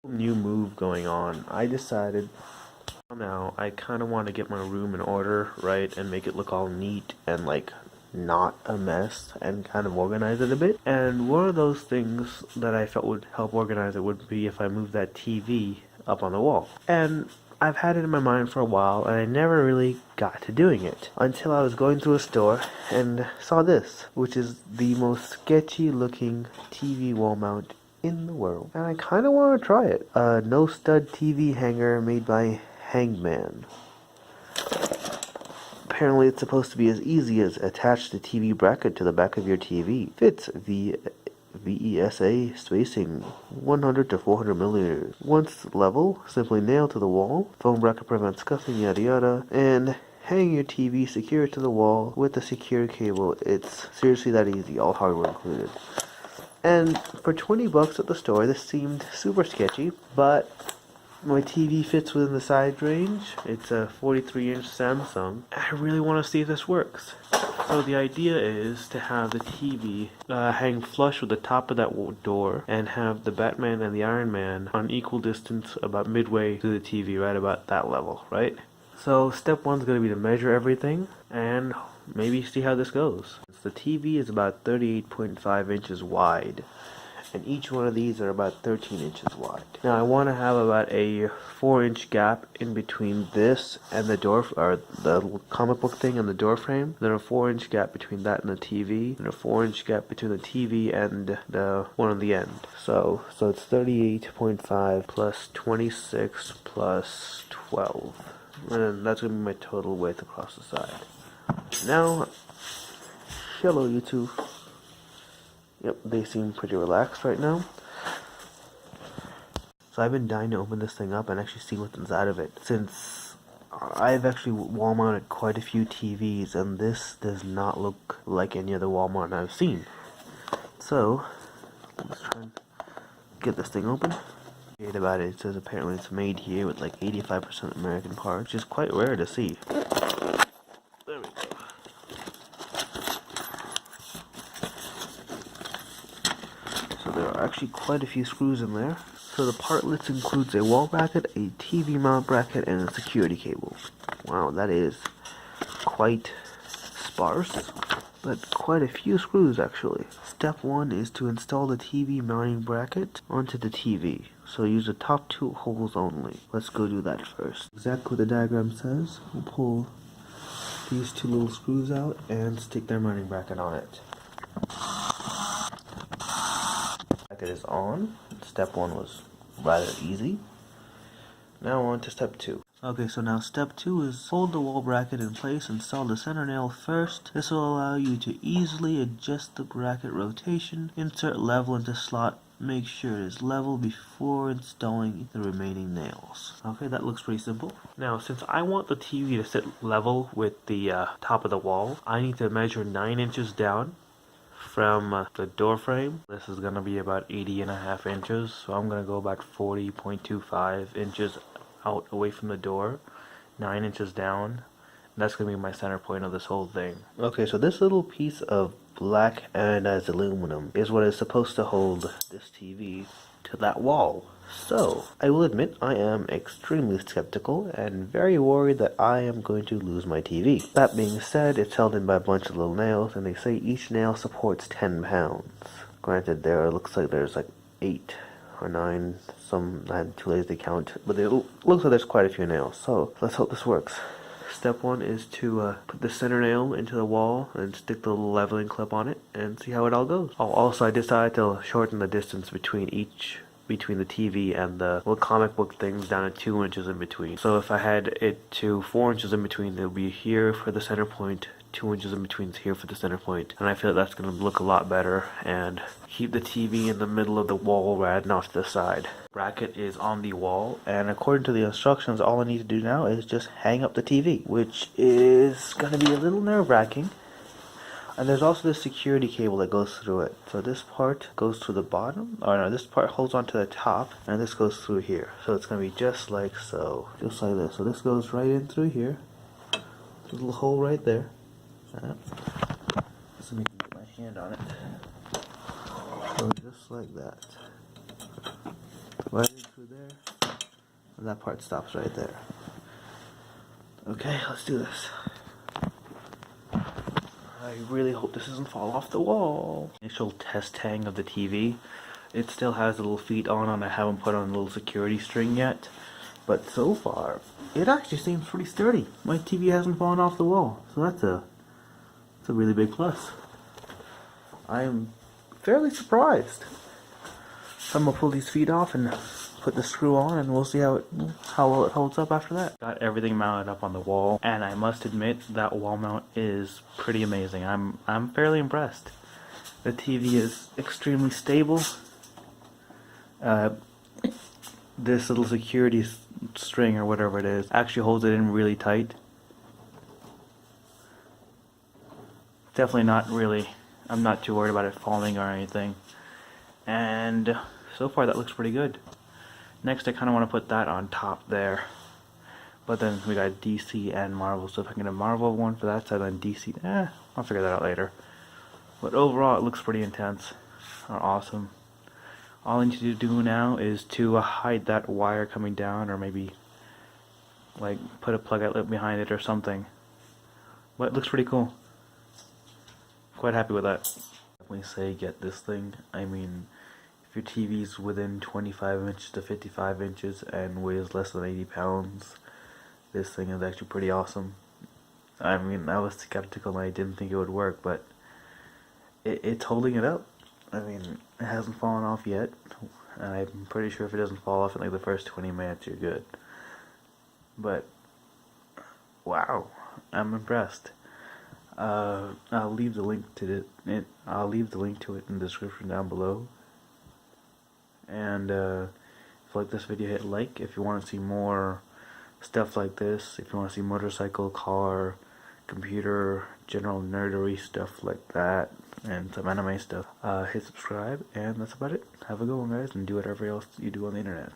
New move going on. I decided now I kind of want to get my room in order, right, and make it look all neat and like not a mess and kind of organize it a bit. And one of those things that I felt would help organize it would be if I moved that TV up on the wall. And I've had it in my mind for a while and I never really got to doing it until I was going through a store and saw this, which is the most sketchy looking TV wall mount in the world. And I kind of want to try it. A no stud TV hanger made by Hangman. Apparently it's supposed to be as easy as attach the TV bracket to the back of your TV. Fits VESA spacing 100 to 400 millimeters. Once level, simply nail to the wall. Foam bracket prevents scuffing, yada yada. And hang your TV secure to the wall with a secure cable. It's seriously that easy, all hardware included. And for 20 bucks at the store, this seemed super sketchy, but my TV fits within the size range. It's a 43-inch Samsung. I really want to see if this works. So the idea is to have the TV hang flush with the top of that door and have the Batman and the Iron Man on equal distance about midway to the TV, right about that level, right? So step one's going to be to measure everything and maybe see how this goes. The TV is about 38.5 inches wide, and each one of these are about 13 inches wide. Now I want to have about a 4-inch gap in between this and the door, or the comic book thing and the door frame. Then a 4-inch gap between that and the TV, and a 4-inch gap between the TV and the one on the end. So it's 38.5 plus 26 plus 12, and that's going to be my total width across the side. Now, hello YouTube. Yep, they seem pretty relaxed right now. So I've been dying to open this thing up and actually see what's inside of it, since I've actually wall mounted quite a few TVs and this does not look like any other wall mount I've seen. So let's try and get this thing open. About it, it says apparently it's made here with like 85% American parts, which is quite rare to see. There we go. So there are actually quite a few screws in there. So the part list includes a wall bracket, a TV mount bracket, and a security cable. Wow, that is quite sparse, but quite a few screws actually. Step 1 is to install the TV mounting bracket onto the TV. So use the top 2 holes only. Let's go do that first. Exactly what the diagram says. We'll pull these 2 little screws out and stick their mounting bracket on it. Bracket is on. Step 1 was rather easy. Now on to step 2. Okay, so now step 2 is hold the wall bracket in place and install the center nail first. This will allow you to easily adjust the bracket rotation. Insert level into slot. Make sure it is level before installing the remaining nails. Okay, that looks pretty simple. Now, since I want the TV to sit level with the top of the wall, I need to measure 9 inches down from the door frame. This is going to be about 80.5 inches, so I'm going to go about 40.25 inches out away from the door, 9 inches down, and that's going to be my center point of this whole thing. Okay, so this little piece of black anodized aluminum is what is supposed to hold this TV to that wall. So, I will admit I am extremely skeptical and very worried that I am going to lose my TV. That being said, it's held in by a bunch of little nails, and they say each nail supports 10 pounds. Granted, there looks like there's like 8 or 9, some I had too lazy to count, but it looks like there's quite a few nails, so let's hope this works. Step 1 is to put the center nail into the wall and stick the little leveling clip on it and see how it all goes. Oh, also I decided to shorten the distance between the TV and the little comic book things down to 2 inches in between. So if I had it to 4 inches in between, it would be here for the center point, 2 inches in between is here for the center point, and I feel like that's going to look a lot better and keep the TV in the middle of the wall rather than off to the side. Bracket is on the wall, and according to the instructions, all I need to do now is just hang up the TV, which is going to be a little nerve-wracking. And there's also this security cable that goes through it. So this part goes to the bottom, or no, this part holds onto the top, and this goes through here. So it's going to be just like so. Just like this. So this goes right in through here. There's a little hole right there. Just let me get my hand on it. So just like that. Right in through over there. And that part stops right there. Okay, let's do this. I really hope this doesn't fall off the wall. Initial test hang of the TV. It still has the little feet on and I haven't put on a little security string yet. But so far, it actually seems pretty sturdy. My TV hasn't fallen off the wall. So that's a really big plus. I am fairly surprised. So I'm gonna pull these feet off and put the screw on, and we'll see how well it holds up after that. Got everything mounted up on the wall, and I must admit that wall mount is pretty amazing. I'm fairly impressed. The TV is extremely stable. This little security string or whatever it is actually holds it in really tight. Definitely not really. I'm not too worried about it falling or anything. And so far that looks pretty good. Next I kind of want to put that on top there. But then we got DC and Marvel, so if I can get a Marvel one for that side, then DC, I'll figure that out later. But overall it looks pretty intense, or awesome. All I need to do now is to hide that wire coming down, or maybe like put a plug outlet behind it or something. But it looks pretty cool. Quite happy with that. Definitely say get this thing. I mean, if your TV's within 25 inches to 55 inches and weighs less than 80 pounds, this thing is actually pretty awesome. I mean, I was skeptical and I didn't think it would work, but it's holding it up. I mean, it hasn't fallen off yet, and I'm pretty sure if it doesn't fall off in like the first 20 minutes, you're good. But wow, I'm impressed. I'll leave the link to it. I'll leave the link to it in the description down below. And if you like this video, hit like. If you want to see more stuff like this, if you want to see motorcycle, car, computer, general nerdery stuff like that, and some anime stuff, hit subscribe, and that's about it. Have a good one, guys, and do whatever else you do on the internet.